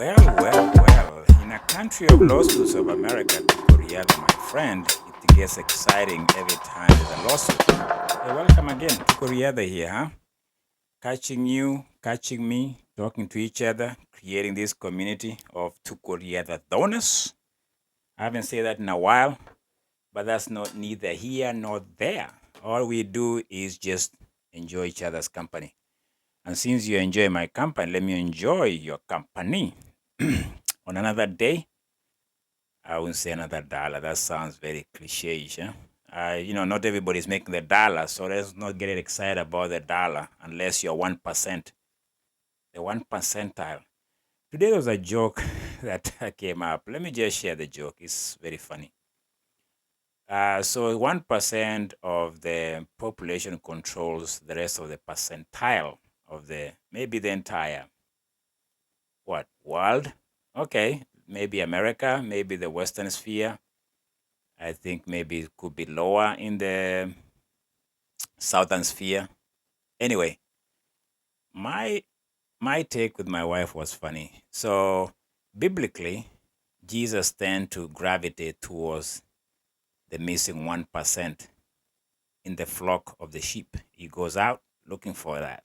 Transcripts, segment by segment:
Well. In a country of lawsuits of America, Korea, my friend, it gets exciting every time there's a lawsuit. Hey, welcome again. Korea here, huh? Catching you, catching me, talking to each other, creating this community of Korea donors. I haven't said that in a while, but that's not neither here nor there. All we do is just enjoy each other's company. And since you enjoy my company, let me enjoy your company. On another day, I wouldn't say another dollar. That sounds very cliche. Not everybody's making the dollar, so let's not get excited about the dollar unless you're 1%, the 1 percentile. Today there was a joke that came up. Let me just share the joke. It's very funny. So 1% of the population controls the rest of the percentile of maybe the entire world. Okay, maybe America, maybe the Western sphere. I think maybe it could be lower in the Southern sphere. Anyway, my take with my wife was funny. So biblically, Jesus tends to gravitate towards the missing 1% in the flock of the sheep. He goes out looking for that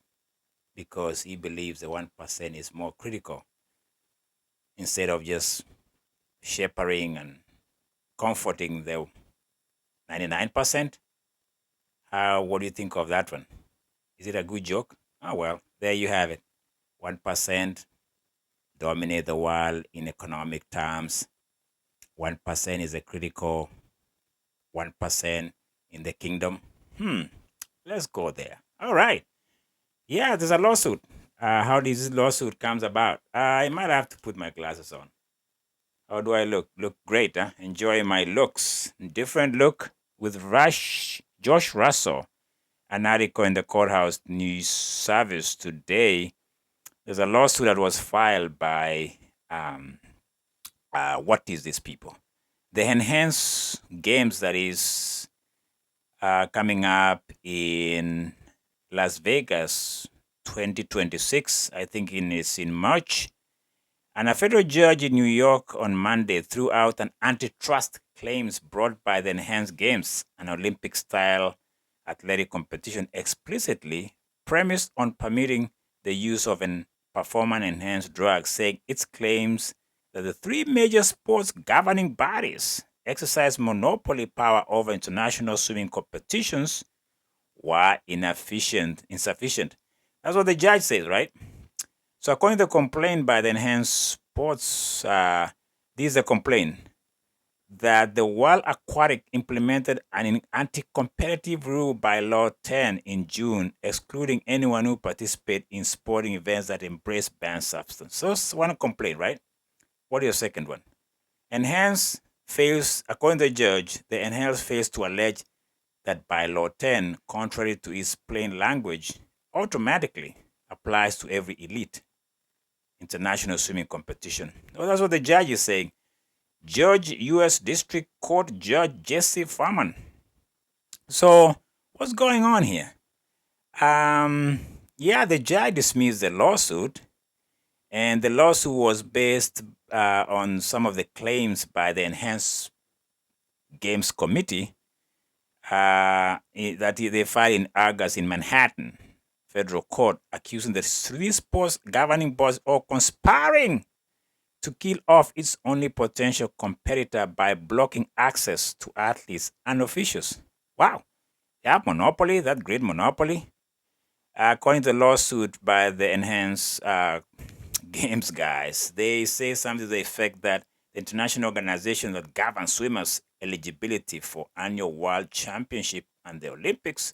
because he believes the 1% is more critical instead of just shepherding and comforting the 99%. What do you think of that one? Is it a good joke? Oh, well, there you have it. 1% dominate the world in economic terms. 1% is a critical 1% in the kingdom. Let's go there. All right. Yeah, there's a lawsuit. How this lawsuit comes about? I might have to put my glasses on. How do I look? Look great, huh? Enjoy my looks. Different look with Josh Russell. An article in the Courthouse News Service today. There's a lawsuit that was filed by, what is this people? The Enhanced Games that is coming up in Las Vegas 2026. I think it's in March. And a federal judge in New York on Monday threw out an antitrust claims brought by the Enhanced Games, an Olympic-style athletic competition explicitly premised on permitting the use of an performance-enhanced drug, saying its claims that the three major sports governing bodies exercise monopoly power over international swimming competitions were insufficient. That's what the judge says, right? So according to the complaint by the Enhanced Sports, this is a complaint that the World Aquatic implemented an anti-competitive rule by Law 10 in June, excluding anyone who participates in sporting events that embrace banned substance. So that's one complaint, right? What is your second one? Enhanced fails, according to the judge, the Enhanced fails to allege that by Law 10, contrary to its plain language, automatically applies to every elite international swimming competition. Well, that's what the judge is saying. Judge, U.S. District Court Judge Jesse Furman. So, what's going on here? The judge dismissed the lawsuit, and the lawsuit was based on some of the claims by the Enhanced Games Committee that they filed in August in Manhattan federal court, accusing the three sports governing bodies of conspiring to kill off its only potential competitor by blocking access to athletes and officials. Wow. Yeah, monopoly, that great monopoly. According to the lawsuit by the Enhanced Games guys, they say something to the effect that the international organization that governs swimmers' eligibility for annual world championship and the Olympics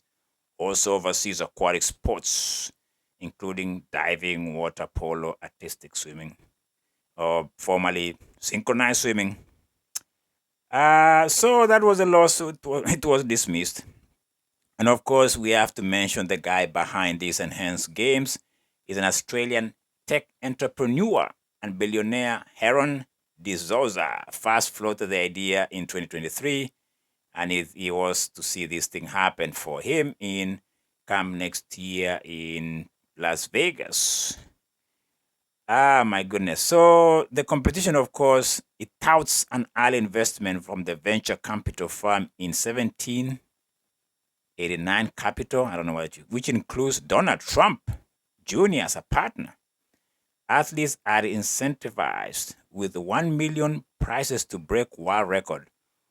also oversees aquatic sports, including diving, water polo, artistic swimming, or formerly synchronized swimming. So that was a lawsuit. It was dismissed. And of course, we have to mention the guy behind these Enhanced Games. He's an Australian tech entrepreneur and billionaire, Aron Souza, first floated the idea in 2023. And he was to see this thing happen for him come next year in Las Vegas. Ah, my goodness. So the competition, of course, it touts an early investment from the venture capital firm in 1789 capital. I don't know what which includes Donald Trump Jr. as a partner. Athletes are incentivized with 1 million prizes to break world record,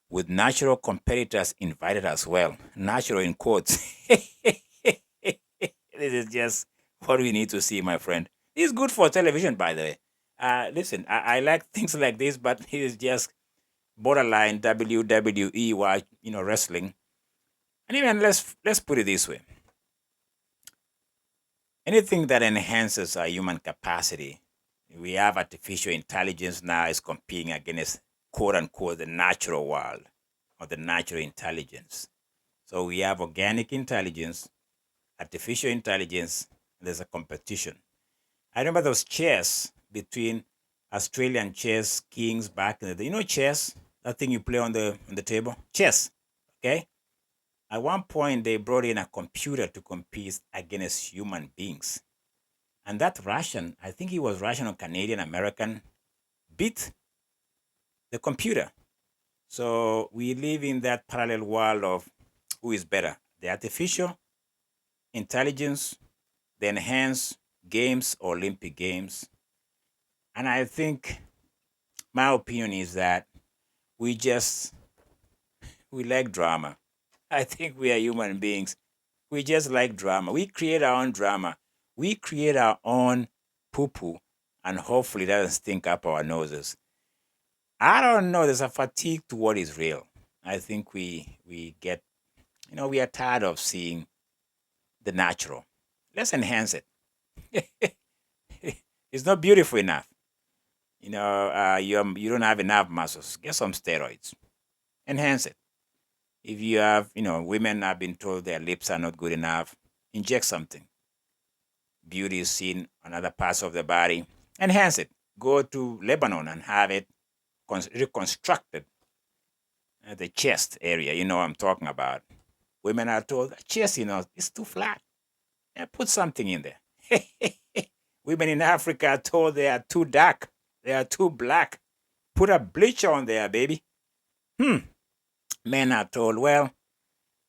with natural competitors invited as well. Natural in quotes. This is just what we need to see, my friend. It's good for television, by the way. Listen, I like things like this, but it is just borderline WWE, while wrestling. And even let's put it this way: anything that enhances our human capacity. We have artificial intelligence now is competing against quote unquote the natural world or the natural intelligence. So we have organic intelligence, artificial intelligence. There's a competition. I remember those chess between Australian chess kings back in the day. You know chess, that thing you play on the table, chess. Okay. At one point, they brought in a computer to compete against human beings, and that Russian, I think he was Russian or Canadian American, beat the computer. So we live in that parallel world of who is better, the artificial intelligence, the enhanced games or Olympic games. And I think my opinion is that we like drama. I think we are human beings. We just like drama. We create our own drama. We create our own poo-poo, and hopefully it doesn't stink up our noses. I don't know. There's a fatigue to what is real. I think we get, we are tired of seeing the natural. Let's enhance it. It's not beautiful enough. You don't have enough muscles. Get some steroids. Enhance it. If you have, women have been told their lips are not good enough, inject something. Beauty is seen on other parts of the body. Enhance it. Go to Lebanon and have it reconstructed. The chest area, you know what I'm talking about. Women are told, chest, it's too flat. Put something in there. Women in Africa are told they are too dark. They are too black. Put a bleacher on there, baby. Men are told, well,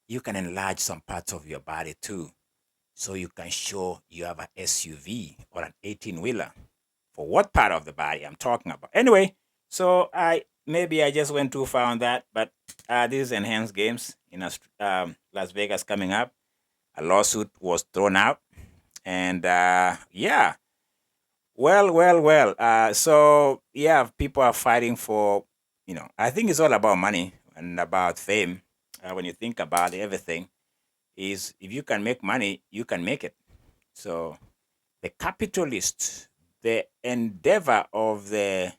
you can enlarge some parts of your body too, so you can show you have an SUV or an 18-wheeler. For what part of the body I'm talking about? Anyway, so I just went too far on that, but this is Enhanced Games in Las Vegas coming up. A lawsuit was thrown out, and yeah, well. So yeah, people are fighting for, I think it's all about money and about fame. When you think about everything, is if you can make money, you can make it. So the capitalist, the endeavor of the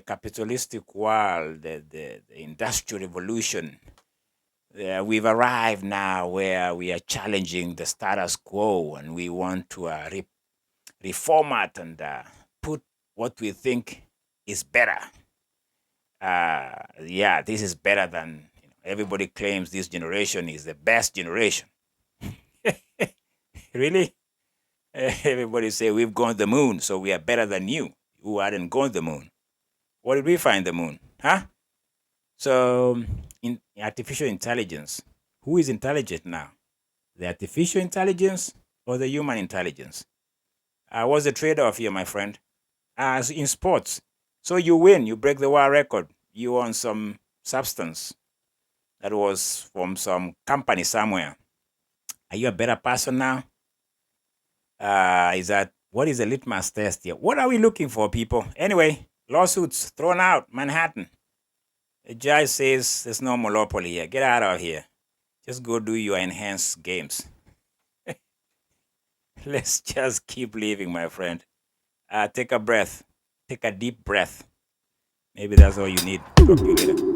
capitalistic world, the industrial revolution, we've arrived now where we are challenging the status quo, and we want to reformat and put what we think is better. Yeah, this is better than, everybody claims this generation is the best generation. Really? Everybody say we've gone to the moon, so we are better than you who hadn't gone to the moon. What did we find the moon? Huh? So in artificial intelligence, who is intelligent now? The artificial intelligence or the human intelligence? What's the trade-off here, my friend? As in sports, so you win, you break the world record, you own some substance that was from some company somewhere. Are you a better person now? What is the litmus test here? What are we looking for, people? Anyway, lawsuits thrown out, Manhattan. The judge says there's no monopoly here. Get out of here. Just go do your Enhanced Games. Let's just keep living, my friend. Take a breath. Take a deep breath. Maybe that's all you need. Talk to you later.